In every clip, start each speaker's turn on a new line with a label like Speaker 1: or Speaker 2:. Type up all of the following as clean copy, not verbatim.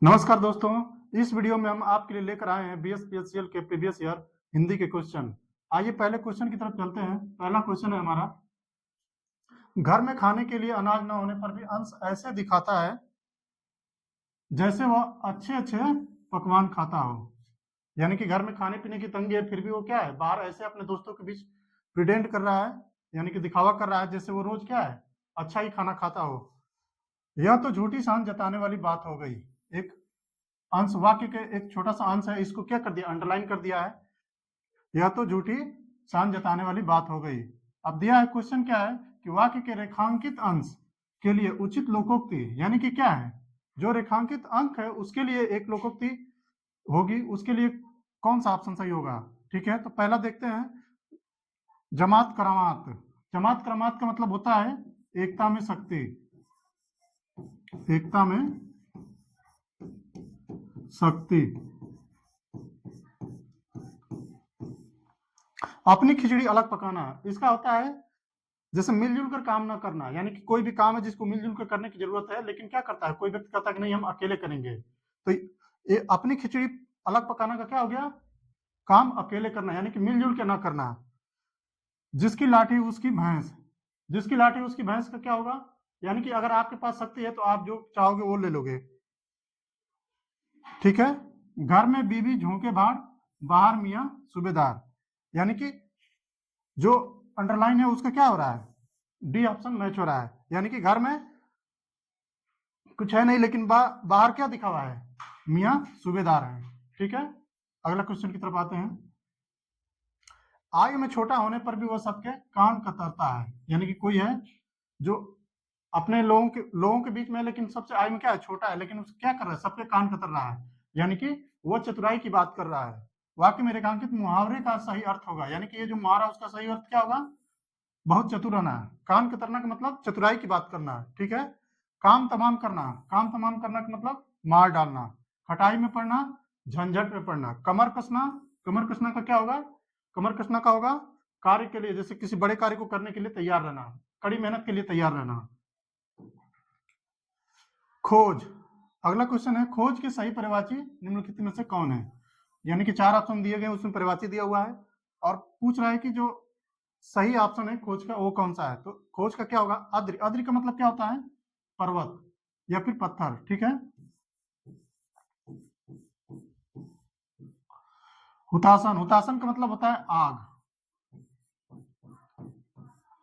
Speaker 1: नमस्कार दोस्तों, इस वीडियो में हम आपके लिए लेकर आए हैं बीएसपीएससीएल के प्रीवियस ईयर हिंदी के क्वेश्चन। आइए पहले क्वेश्चन की तरफ चलते हैं। पहला क्वेश्चन है हमारा, घर में खाने के लिए अनाज न होने पर भी अंश ऐसे दिखाता है जैसे वह अच्छे अच्छे पकवान खाता हो। यानी कि घर में खाने पीने की तंगी है, फिर भी वो क्या है, बाहर ऐसे अपने दोस्तों के बीच प्रिटेंड कर रहा है, यानी कि दिखावा कर रहा है जैसे वो रोज क्या है, अच्छा ही खाना खाता हो। यह तो झूठी शान जताने वाली बात हो गई। एक अंश, वाक्य के एक छोटा सा अंश है, इसको क्या कर दिया, अंडरलाइन कर दिया है। यह तो झूठी शान जताने वाली बात हो गई। अब दिया है क्वेश्चन क्या है कि वाक्य के रेखांकित अंश के लिए उचित लोकोक्ति, यानी कि क्या है, जो रेखांकित अंक है उसके लिए एक लोकोक्ति होगी, उसके लिए कौन सा ऑप्शन सही होगा। ठीक है, तो पहला देखते हैं, जमात करामात। जमात करामात का मतलब होता है एकता में शक्ति, एकता में शक्ति। अपनी खिचड़ी अलग पकाना, इसका होता है जैसे मिलजुल कर काम ना करना, यानी कि कोई भी काम है जिसको मिलजुल कर करने की जरूरत है, लेकिन क्या करता है, कोई व्यक्ति कहता है कि नहीं हम अकेले करेंगे, तो ये अपनी खिचड़ी अलग पकाना का क्या हो गया, काम अकेले करना, यानी कि मिलजुल के ना करना। जिसकी लाठी उसकी भैंस, जिसकी लाठी उसकी भैंस का क्या होगा, यानी कि अगर आपके पास शक्ति है तो आप जो चाहोगे वो ले लोगे। ठीक है, घर में बीबी झोंके भाड़, बाहर मियाँ सूबेदार, यानी कि जो अंडरलाइन है उसका क्या हो रहा है, डी ऑप्शन मैच हो रहा है, यानी कि घर में कुछ है नहीं लेकिन बाहर क्या दिखा हुआ है, मियाँ सूबेदार है। ठीक है, अगला क्वेश्चन की तरफ आते हैं। आयु में छोटा होने पर भी वह सबके कान कतरता है, यानी कि कोई है जो अपने लोगों के बीच में, लेकिन सबसे आयु में क्या है, छोटा है, लेकिन क्या कर रहा है, सबके कान कतर रहा है, यानी कि वह चतुराई की बात कर रहा है। वाक्य में रेखांकित मुहावरे का सही अर्थ होगा, यानी कि ये जो मुहावरा उसका सही अर्थ क्या होगा, बहुत चतुर होना है। कान कतरना का मतलब चतुराई की बात करना है। ठीक है, काम तमाम करना, काम तमाम करना का मतलब मार डालना। खटाई में पड़ना, झंझट में पड़ना। कमर कसना, कमर कसना का क्या होगा, कमर कसना का होगा कार्य के लिए, जैसे किसी बड़े कार्य को करने के लिए तैयार रहना, कड़ी मेहनत के लिए तैयार रहना। खोज, अगला क्वेश्चन है, खोज के सही पर्यायवाची निम्नलिखित में से कौन है, यानी कि 4 ऑप्शन दिए गए, उसमें पर्यायवाची दिया हुआ है और पूछ रहा है कि जो सही ऑप्शन है खोज का वो कौन सा है। तो खोज का क्या होगा, अद्रि। अद्रि का मतलब क्या होता है, पर्वत या फिर पत्थर। ठीक है, हुतासन, हुतासन का मतलब होता है आग।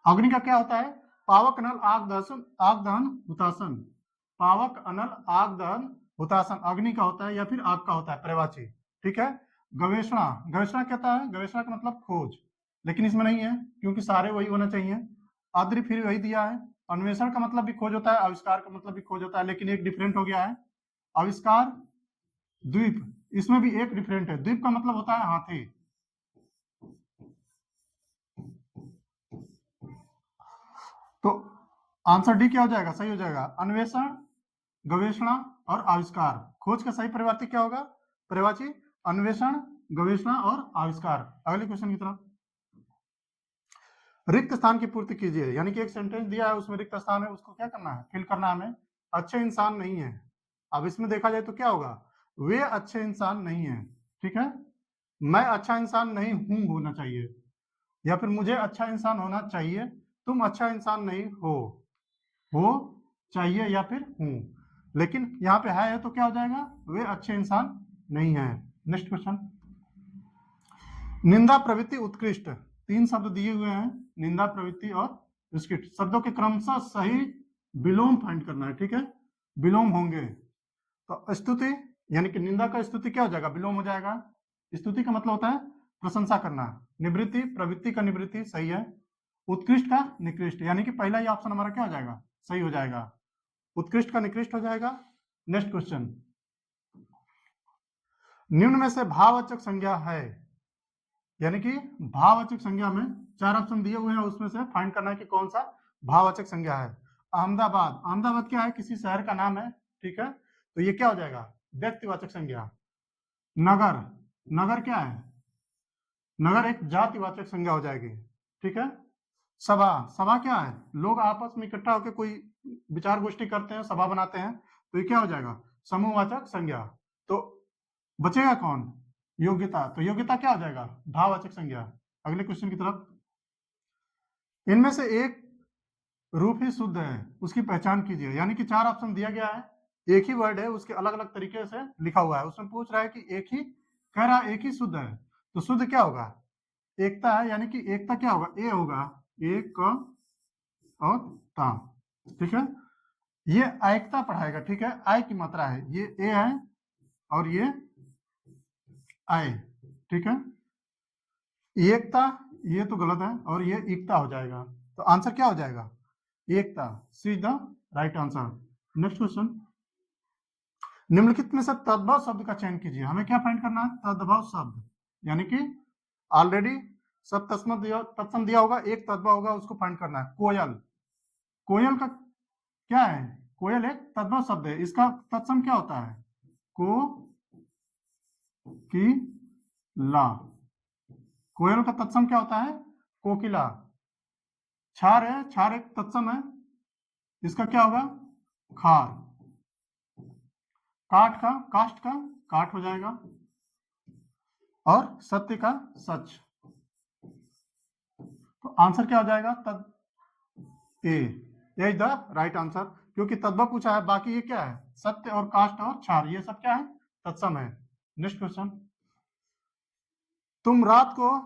Speaker 1: अग्नि का क्या होता है, पावक अनल आग दहन, आग दहन हुतासन। पावक अनल आग दहन हुतासन अग्नि का होता है या फिर आग का होता है, पर्यायवाची। ठीक है, गवेषणा, गवेषणा कहता है, गवेषणा का मतलब खोज, लेकिन इसमें नहीं है क्योंकि सारे वही होना चाहिए। आद्रि फिर वही दिया है। अन्वेषण का मतलब भी खोज होता है, आविष्कार का मतलब भी खोज होता है, लेकिन एक डिफरेंट हो गया है। आविष्कार, द्वीप, इसमें भी एक डिफरेंट है, द्वीप का मतलब होता है हाथी। तो आंसर डी क्या हो जाएगा, सही हो जाएगा, अन्वेषण, गवेषणा और आविष्कार। खोज का सही परिवार्ती क्या होगा, पर्यायवाची अन्वेषण, गवेषणा और आविष्कार। अगले क्वेश्चन की तरफ, रिक्त स्थान की पूर्ति कीजिए, यानी कि एक सेंटेंस दिया है उसमें रिक्त स्थान है, उसको क्या करना है, फिल करना है हमें। अच्छे इंसान नहीं है, अब इसमें देखा जाए तो क्या होगा, वे अच्छे इंसान नहीं है। ठीक है, मैं अच्छा इंसान नहीं हूं होना चाहिए, या फिर मुझे अच्छा इंसान होना चाहिए, तुम अच्छा इंसान नहीं हो चाहिए या फिर हूं, लेकिन यहाँ पे है तो क्या हो जाएगा, वे अच्छे इंसान नहीं है। नेक्स्ट क्वेश्चन, निंदा प्रवृत्ति उत्कृष्ट, 3 शब्द दिए हुए हैं, निंदा प्रवृत्ति और उत्कृष्ट, शब्दों के क्रमशः सही विलोम फाइंड करना है। ठीक है, विलोम होंगे तो स्तुति, यानी कि निंदा का स्तुति क्या हो जाएगा, विलोम हो जाएगा। स्तुति का मतलब होता है प्रशंसा करना। निवृत्ति, प्रवृत्ति का निवृत्ति सही है। उत्कृष्ट का निकृष्ट, यानी कि पहला ही ऑप्शन हमारा क्या हो जाएगा, सही हो जाएगा, उत्कृष्ट का निकृष्ट हो जाएगा। नेक्स्ट क्वेश्चन, निम्न में से भाववाचक संज्ञा है, यानी कि भाववाचक संज्ञा में 4 ऑप्शन दिए हुए हैं, उसमें से फाइंड करना है कि कौन सा भाववाचक संज्ञा है। अहमदाबाद, अहमदाबाद क्या है, किसी शहर का नाम है। ठीक है, तो ये क्या हो जाएगा, व्यक्तिवाचक संज्ञा। नगर, नगर क्या है, नगर एक जातिवाचक संज्ञा हो जाएगी। ठीक है, सभा, सभा क्या है, लोग आपस में इकट्ठा होकर कोई विचार गोष्ठी करते हैं, सभा बनाते हैं, तो ये क्या हो जाएगा, समूहवाचक संज्ञा। तो बचेगा कौन? योग्यता। तो योग्यता क्या हो जाएगा? भाववाचक संज्ञा। अगले क्वेश्चन की तरफ। इनमें से एक रूप ही शुद्ध है, उसकी पहचान कीजिए। यानी कि 4 ऑप्शन दिया गया है, एक ही वर्ड है, उसके अलग अलग तरीके से लिखा हुआ है। उसमें पूछ रहा है कि एक ही, कह रहा है एक ही शुद्ध है, तो शुद्ध क्या होगा? एकता है, यानी कि एकता क्या होगा? ए होगा, एक और ता, ठीक है। ये एकता पढ़ाएगा, ठीक है। आय की मात्रा है, ये ए है और ये आय, ठीक है। एकता, ये तो गलत है, और ये एकता हो जाएगा। तो आंसर क्या हो जाएगा? एकता। See the right answer. Next question. निम्नलिखित में से तद्भव शब्द का चयन कीजिए। हमें क्या फाइंड करना है? तद्भव शब्द, यानी कि ऑलरेडी सब तत्सम दिया होगा, एक तद्भव होगा, उसको फाइंड करना है। कोयल, कोयल का क्या है? कोयल एक तद्भव शब्द है, इसका तत्सम क्या होता है? को की ला। कोयल का तत्सम क्या होता है? कोकिला। क्षार है, क्षार एक तत्सम है, इसका क्या होगा? खार। काठ का, काष्ठ का काठ हो जाएगा, और सत्य का सच। तो आंसर क्या हो जाएगा? तद ए, यही द राइट आंसर, क्योंकि तद्भव पूछा है। बाकी ये क्या है? सत्य और काष्ठ और क्षार, ये सब क्या है? तत्सम है। Next question. तुम रात को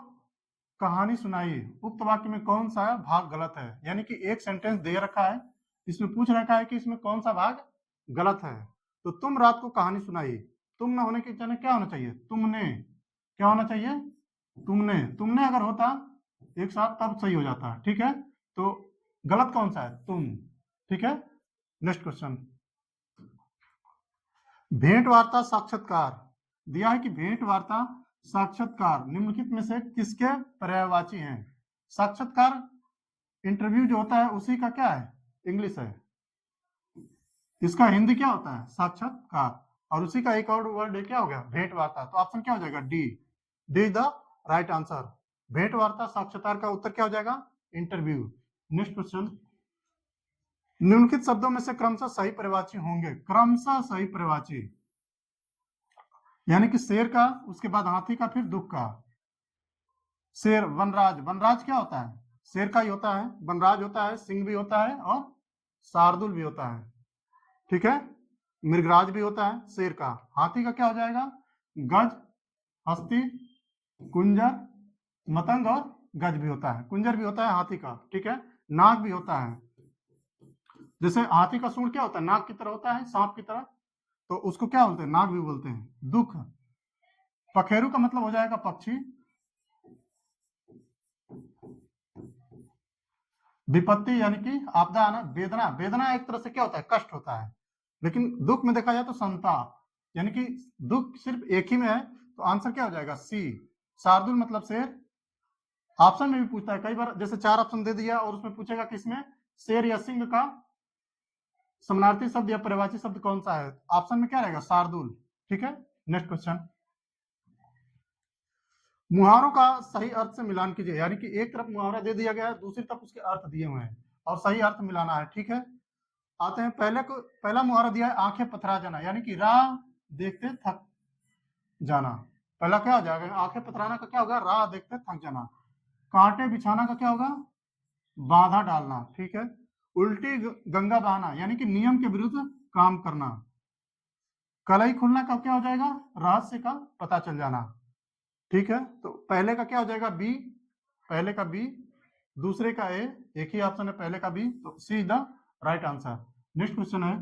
Speaker 1: कहानी सुनाई, उक्त वाक्य में कौन सा भाग गलत है? यानी कि एक सेंटेंस दे रखा है, इसमें पूछ रखा है कि इसमें कौन सा भाग गलत है। तो तुम रात को कहानी सुनाई, तुम न होने की जगह क्या होना चाहिए? तुमने। क्या होना चाहिए? तुमने। तुमने अगर होता एक साथ तब सही हो जाता, ठीक है। तो गलत कौन सा है? तुम, ठीक है। Next question. भेंट वार्ता साक्षात्कार दिया है कि भेंट वार्ता साक्षात्कार निम्नलिखित में से किसके पर्यायवाची हैं? साक्षात्कार इंटरव्यू जो होता है उसी का क्या है? इंग्लिश है। इसका हिंदी क्या होता है? साक्षात्कार। और उसी का एक और वर्ड है, क्या हो गया? भेंट वार्ता। तो ऑप्शन क्या हो जाएगा? D. D the right answer. भेंट वार्ता साक्षात्कार का उत्तर क्या हो जाएगा? इंटरव्यू। Next question. निम्नलिखित शब्दों में से क्रमशः सही पर्यायवाची होंगे। क्रमशः सही पर्यायवाची, यानी कि शेर का, उसके बाद हाथी का, फिर दुख का। शेर, वनराज। वनराज क्या होता है? शेर का ही होता है। वनराज होता है, सिंह भी होता है और शार्दुल भी होता है, ठीक है। मृगराज भी होता है शेर का। हाथी का क्या हो जाएगा? गज, हस्ती, कुंजर, मतंग और गज भी होता है। कुंजर भी होता है हाथी का, ठीक है। नाग भी होता है, जैसे हाथी का सूंड क्या होता है? नाग की तरह होता है, सांप की तरह, तो उसको क्या बोलते हैं? नाग भी बोलते हैं। दुख, पखेरु का मतलब हो जाएगा पक्षी। विपत्ति यानी कि आपदा आना। वेदना, वेदना एक तरह से क्या होता है? कष्ट होता है। लेकिन दुख में देखा जाए तो संताप, यानी कि दुख सिर्फ एक ही में है। तो आंसर क्या हो जाएगा? सी। शार्दुल मतलब शेर। ऑप्शन में भी पूछता है कई बार, जैसे 4 ऑप्शन दे दिया और उसमें पूछेगा कि इसमें शेर या सिंह का समानार्थी शब्द या पर्यायवाची शब्द कौन सा है? ऑप्शन में क्या रहेगा? शार्दुल, ठीक है। Next question. मुहावरों का सही अर्थ से मिलान कीजिए। यानी कि एक तरफ मुहावरा दे दिया गया है, दूसरी तरफ उसके अर्थ दिए हुए हैं, और सही अर्थ मिलाना है, ठीक है। आते हैं पहला मुहावरा दिया है, आंखें पथरा जाना, यानी कि राह देखते थक जाना। पहला क्या हो जाएगा? आंखें पथराना का क्या होगा? राह देखते थक जाना। कांटे बिछाना का क्या होगा? बाधा डालना, ठीक है। उल्टी गंगा बहाना, यानी कि नियम के विरुद्ध काम करना। कलई खुलना का क्या हो जाएगा? रहस्य का पता चल जाना, ठीक है। तो पहले का क्या हो जाएगा? बी। पहले का बी, दूसरे का ए, एक ही ऑप्शन है पहले का बी, तो सी the right answer. Next question है,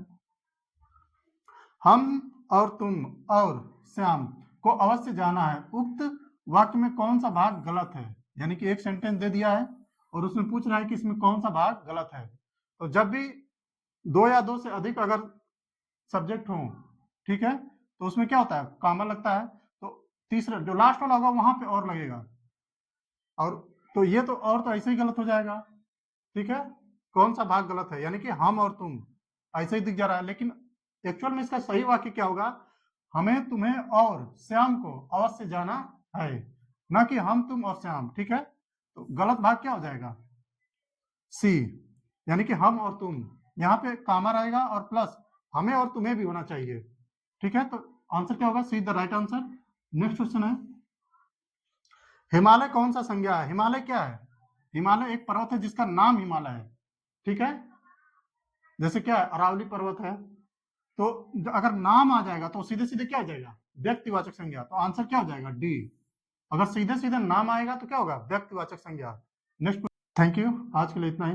Speaker 1: हम और तुम और श्याम को अवश्य जाना है, उक्त वाक्य में कौन सा भाग गलत है? यानी कि एक सेंटेंस दे दिया है और उसमें पूछ रहा है कि इसमें कौन सा भाग गलत है। तो जब भी 2 या 2 से अधिक अगर सब्जेक्ट हो, ठीक है, तो उसमें क्या होता है? कॉमा लगता है। तो तीसरा जो लास्ट वाला होगा वहां पे और लगेगा, और तो ये तो और तो ऐसे ही गलत हो जाएगा, ठीक है। कौन सा भाग गलत है? यानी कि हम और तुम ऐसे ही दिख जा रहा है, लेकिन एक्चुअल में इसका सही वाक्य क्या होगा? हमें, तुम्हें और श्याम को अवश्य जाना है, ना कि हम, तुम और श्याम, ठीक है। तो गलत भाग क्या हो जाएगा? सी, यानी कि हम और तुम। यहाँ पे कामा रहेगा और प्लस हमें और तुम्हें भी होना चाहिए, ठीक है, तो आंसर क्या होगा? सी the right answer. Next question है, हिमालय कौन सा संज्ञा है? हिमालय क्या है? हिमालय एक पर्वत है जिसका नाम हिमालय है, ठीक है। जैसे क्या है, अरावली पर्वत है, तो अगर नाम आ जाएगा तो सीधे सीधे क्या हो जाएगा? व्यक्तिवाचक संज्ञा। तो आंसर क्या हो जाएगा? डी। अगर सीधे सीधे नाम आएगा तो क्या होगा? व्यक्तिवाचक संज्ञा। नेक्स्ट, थैंक यू, आज के लिए इतना ही।